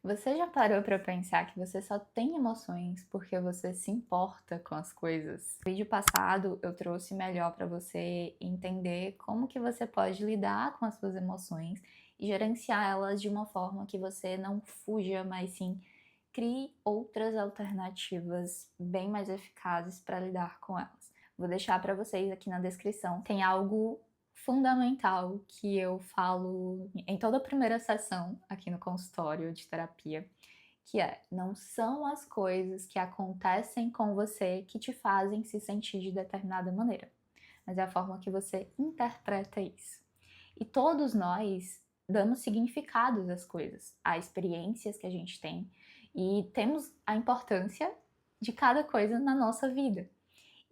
Você já parou para pensar que você só tem emoções porque você se importa com as coisas? No vídeo passado eu trouxe melhor para você entender como que você pode lidar com as suas emoções e gerenciar elas de uma forma que você não fuja, mas sim crie outras alternativas bem mais eficazes para lidar com elas. Vou deixar para vocês aqui na descrição. Tem algo fundamental que eu falo em toda a primeira sessão aqui no consultório de terapia, que é: não são as coisas que acontecem com você que te fazem se sentir de determinada maneira, mas é a forma que você interpreta isso. E todos nós damos significados às coisas, a experiências que a gente tem, e temos a importância de cada coisa na nossa vida.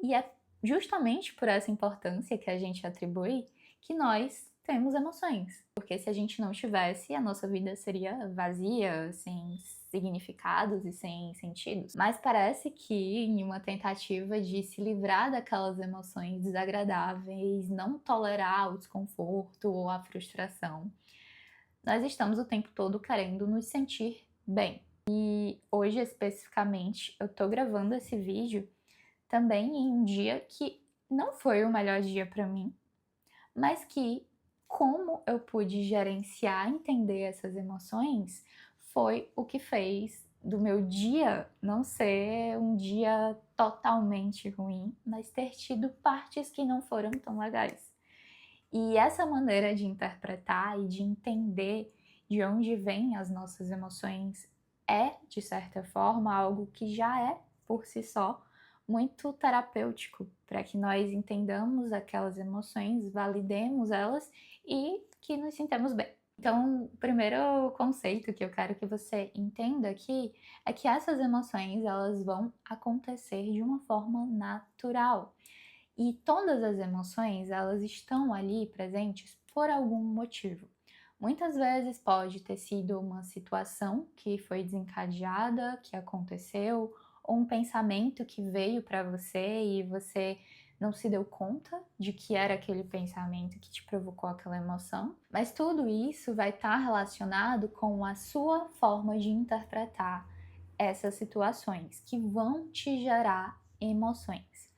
E é justamente por essa importância que a gente atribui que nós temos emoções. Porque se a gente não tivesse, a nossa vida seria vazia, sem significados e sem sentidos. Mas parece que, em uma tentativa de se livrar daquelas emoções desagradáveis, não tolerar o desconforto ou a frustração, nós estamos o tempo todo querendo nos sentir bem. E hoje, especificamente, eu tô gravando esse vídeo também em um dia que não foi o melhor dia para mim, mas que, como eu pude gerenciar, entender essas emoções, foi o que fez do meu dia não ser um dia totalmente ruim, mas ter tido partes que não foram tão legais. E essa maneira de interpretar e de entender de onde vêm as nossas emoções é, de certa forma, algo que já é, por si só, muito terapêutico, para que nós entendamos aquelas emoções, validemos elas e que nos sintamos bem. Então, o primeiro conceito que eu quero que você entenda aqui é que essas emoções, elas vão acontecer de uma forma natural. E todas as emoções, elas estão ali presentes por algum motivo. Muitas vezes pode ter sido uma situação que foi desencadeada, que aconteceu, ou um pensamento que veio para você e você não se deu conta de que era aquele pensamento que te provocou aquela emoção. Mas tudo isso vai estar relacionado com a sua forma de interpretar essas situações que vão te gerar emoções.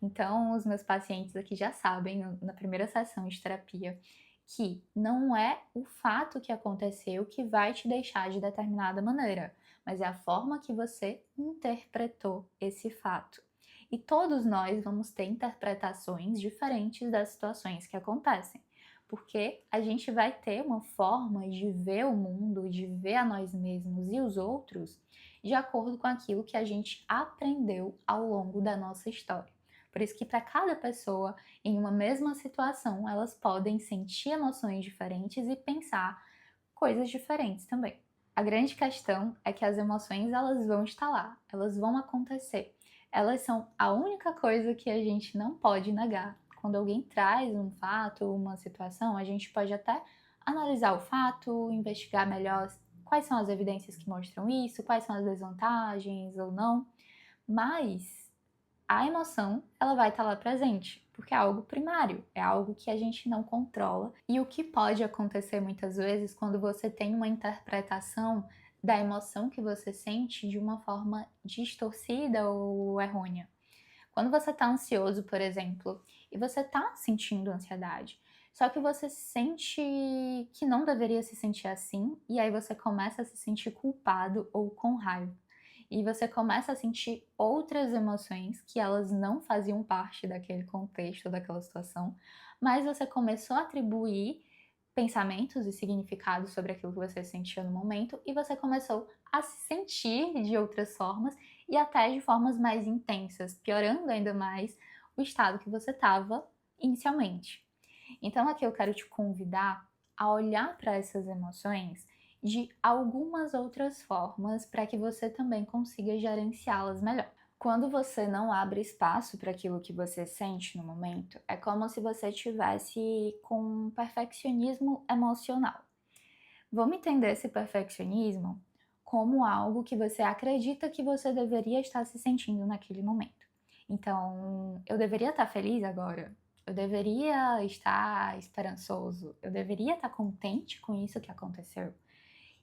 Então, os meus pacientes aqui já sabem, na primeira sessão de terapia, que não é o fato que aconteceu que vai te deixar de determinada maneira, mas é a forma que você interpretou esse fato. E todos nós vamos ter interpretações diferentes das situações que acontecem, porque a gente vai ter uma forma de ver o mundo, de ver a nós mesmos e os outros, de acordo com aquilo que a gente aprendeu ao longo da nossa história. Por isso que para cada pessoa, em uma mesma situação, elas podem sentir emoções diferentes e pensar coisas diferentes também. A grande questão é que as emoções, elas vão estar lá, elas vão acontecer. Elas são a única coisa que a gente não pode negar. Quando alguém traz um fato, uma situação, a gente pode até analisar o fato, investigar melhor quais são as evidências que mostram isso, quais são as desvantagens ou não, mas a emoção, ela vai estar lá presente, porque é algo primário, é algo que a gente não controla. E o que pode acontecer muitas vezes quando você tem uma interpretação da emoção que você sente de uma forma distorcida ou errônea. Quando você está ansioso, por exemplo, e você está sentindo ansiedade, só que você sente que não deveria se sentir assim, e aí você começa a se sentir culpado ou com raiva. E você começa a sentir outras emoções que elas não faziam parte daquele contexto, daquela situação, mas você começou a atribuir pensamentos e significados sobre aquilo que você sentia no momento e você começou a se sentir de outras formas e até de formas mais intensas, piorando ainda mais o estado que você estava inicialmente. Então aqui eu quero te convidar a olhar para essas emoções de algumas outras formas para que você também consiga gerenciá-las melhor. Quando você não abre espaço para aquilo que você sente no momento, é como se você tivesse com um perfeccionismo emocional. Vamos entender esse perfeccionismo como algo que você acredita que você deveria estar se sentindo naquele momento. Então, eu deveria estar feliz agora? Eu deveria estar esperançoso? Eu deveria estar contente com isso que aconteceu?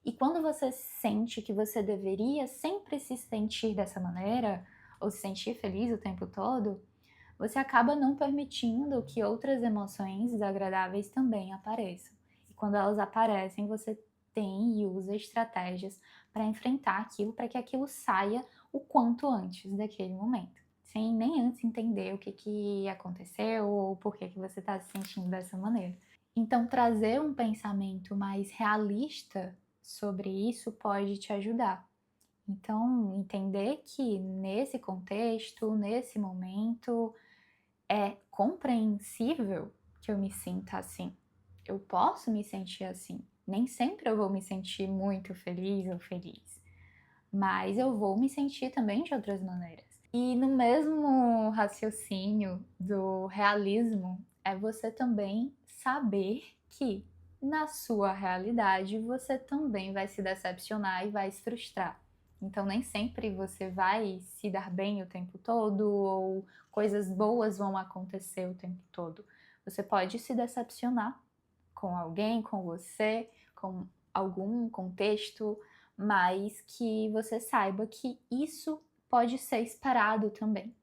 E quando você sente que você deveria sempre se sentir dessa maneira, ou se sentir feliz o tempo todo, você acaba não permitindo que outras emoções desagradáveis também apareçam. E quando elas aparecem, você tem e usa estratégias para enfrentar aquilo, para que aquilo saia o quanto antes daquele momento, sem nem antes entender o que aconteceu ou por que você está se sentindo dessa maneira. Então, trazer um pensamento mais realista sobre isso pode te ajudar. Então, entender que nesse contexto, nesse momento, é compreensível que eu me sinta assim. Eu posso me sentir assim. Nem sempre eu vou me sentir muito feliz ou feliz, mas eu vou me sentir também de outras maneiras. E no mesmo raciocínio do realismo, é você também saber que na sua realidade você também vai se decepcionar e vai se frustrar. Então nem sempre você vai se dar bem o tempo todo ou coisas boas vão acontecer o tempo todo. Você pode se decepcionar com alguém, com você, com algum contexto, mas que você saiba que isso pode ser esperado também.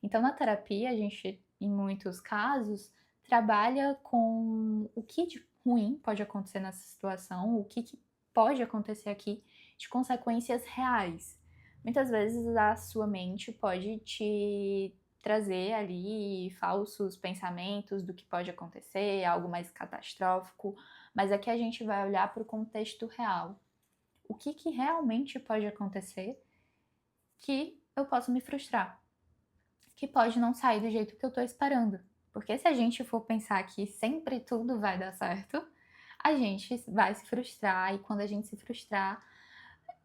Então, na terapia, a gente, em muitos casos, trabalha com o que de ruim pode acontecer nessa situação, o que pode acontecer aqui de consequências reais. Muitas vezes a sua mente pode te trazer ali falsos pensamentos do que pode acontecer, algo mais catastrófico, mas aqui a gente vai olhar para o contexto real. O que realmente pode acontecer que eu posso me frustrar, que pode não sair do jeito que eu tô esperando. Porque se a gente for pensar que sempre tudo vai dar certo, a gente vai se frustrar e quando a gente se frustrar,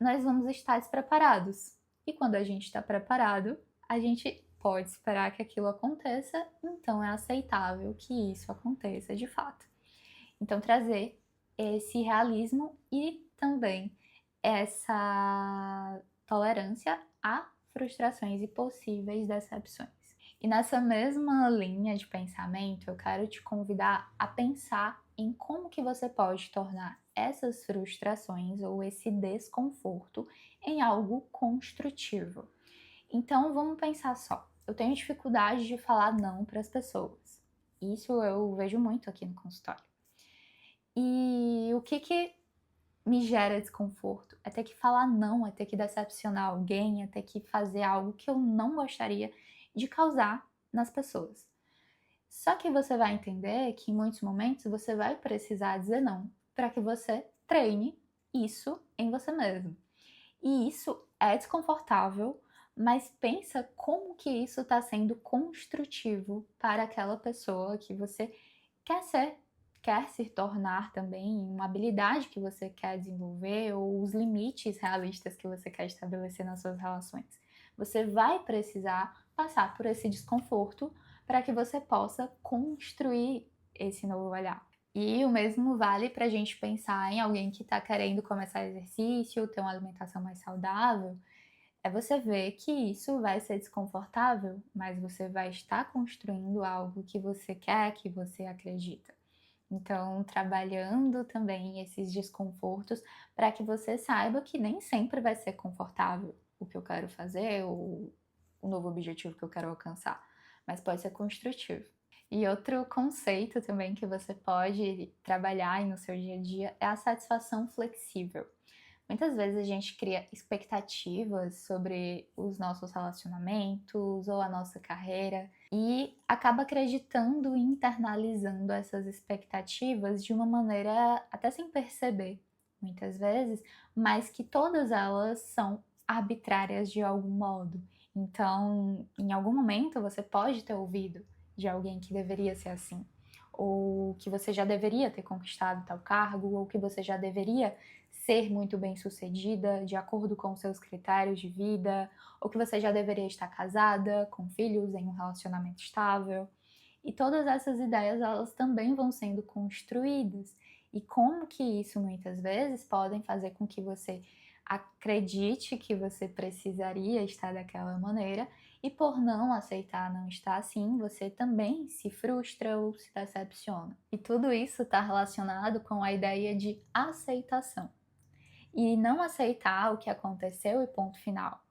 nós vamos estar despreparados. E quando a gente está preparado, a gente pode esperar que aquilo aconteça, então é aceitável que isso aconteça de fato. Então, trazer esse realismo e também essa tolerância a frustrações e possíveis decepções. E nessa mesma linha de pensamento, eu quero te convidar a pensar em como que você pode tornar essas frustrações ou esse desconforto em algo construtivo. Então, vamos pensar só. Eu tenho dificuldade de falar não para as pessoas. Isso eu vejo muito aqui no consultório. E o que me gera desconforto? É ter que falar não, é ter que decepcionar alguém, é ter que fazer algo que eu não gostaria de causar nas pessoas. Só que você vai entender que em muitos momentos você vai precisar dizer não para que você treine isso em você mesmo. E isso é desconfortável, mas pensa como que isso está sendo construtivo para aquela pessoa que você quer ser, quer se tornar também, uma habilidade que você quer desenvolver ou os limites realistas que você quer estabelecer nas suas relações. Você vai precisar passar por esse desconforto para que você possa construir esse novo olhar. E o mesmo vale para a gente pensar em alguém que está querendo começar exercício, ter uma alimentação mais saudável. É você ver que isso vai ser desconfortável, mas você vai estar construindo algo que você quer, que você acredita. Então, trabalhando também esses desconfortos para que você saiba que nem sempre vai ser confortável o que eu quero fazer ou o novo objetivo que eu quero alcançar, mas pode ser construtivo. E outro conceito também que você pode trabalhar no seu dia a dia é a satisfação flexível. Muitas vezes a gente cria expectativas sobre os nossos relacionamentos ou a nossa carreira e acaba acreditando e internalizando essas expectativas de uma maneira até sem perceber, muitas vezes, mas que todas elas são arbitrárias de algum modo. Então, em algum momento você pode ter ouvido de alguém que deveria ser assim, ou que você já deveria ter conquistado tal cargo, ou que você já deveria ser muito bem-sucedida de acordo com seus critérios de vida, ou que você já deveria estar casada, com filhos, em um relacionamento estável. E todas essas ideias, elas também vão sendo construídas. E como que isso muitas vezes podem fazer com que você acredite que você precisaria estar daquela maneira e por não aceitar não estar assim, você também se frustra ou se decepciona. E tudo isso está relacionado com a ideia de aceitação. e não aceitar o que aconteceu e ponto final.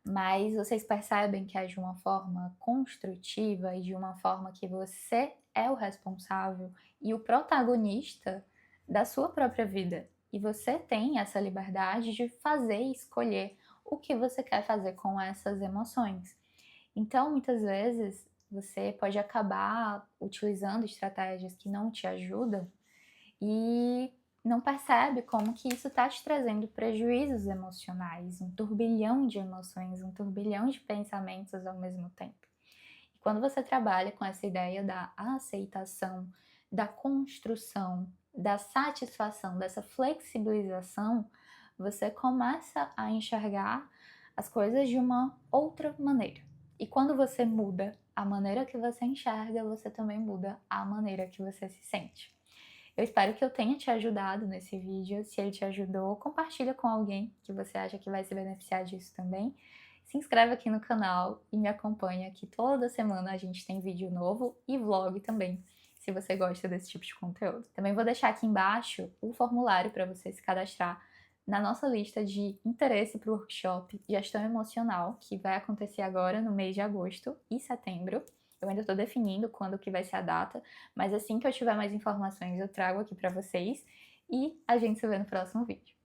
Mas vocês percebem que é de uma forma construtiva e de uma forma que você é o responsável e o protagonista da sua própria vida. E você tem essa liberdade de fazer e escolher o que você quer fazer com essas emoções. Então, muitas vezes, você pode acabar utilizando estratégias que não te ajudam e não percebe como que isso está te trazendo prejuízos emocionais, um turbilhão de emoções, um turbilhão de pensamentos ao mesmo tempo. E quando você trabalha com essa ideia da aceitação, da construção, da satisfação, dessa flexibilização, você começa a enxergar as coisas de uma outra maneira. E quando você muda a maneira que você enxerga, você também muda a maneira que você se sente. Eu espero que eu tenha te ajudado nesse vídeo. Se ele te ajudou, compartilha com alguém que você acha que vai se beneficiar disso também. Se inscreve aqui no canal e me acompanha, que toda semana a gente tem vídeo novo e vlog também, se você gosta desse tipo de conteúdo. Também vou deixar aqui embaixo o formulário para você se cadastrar na nossa lista de interesse para o workshop Gestão Emocional, que vai acontecer agora no mês de agosto e setembro. Eu ainda estou definindo quando que vai ser a data, mas assim que eu tiver mais informações eu trago aqui para vocês e a gente se vê no próximo vídeo.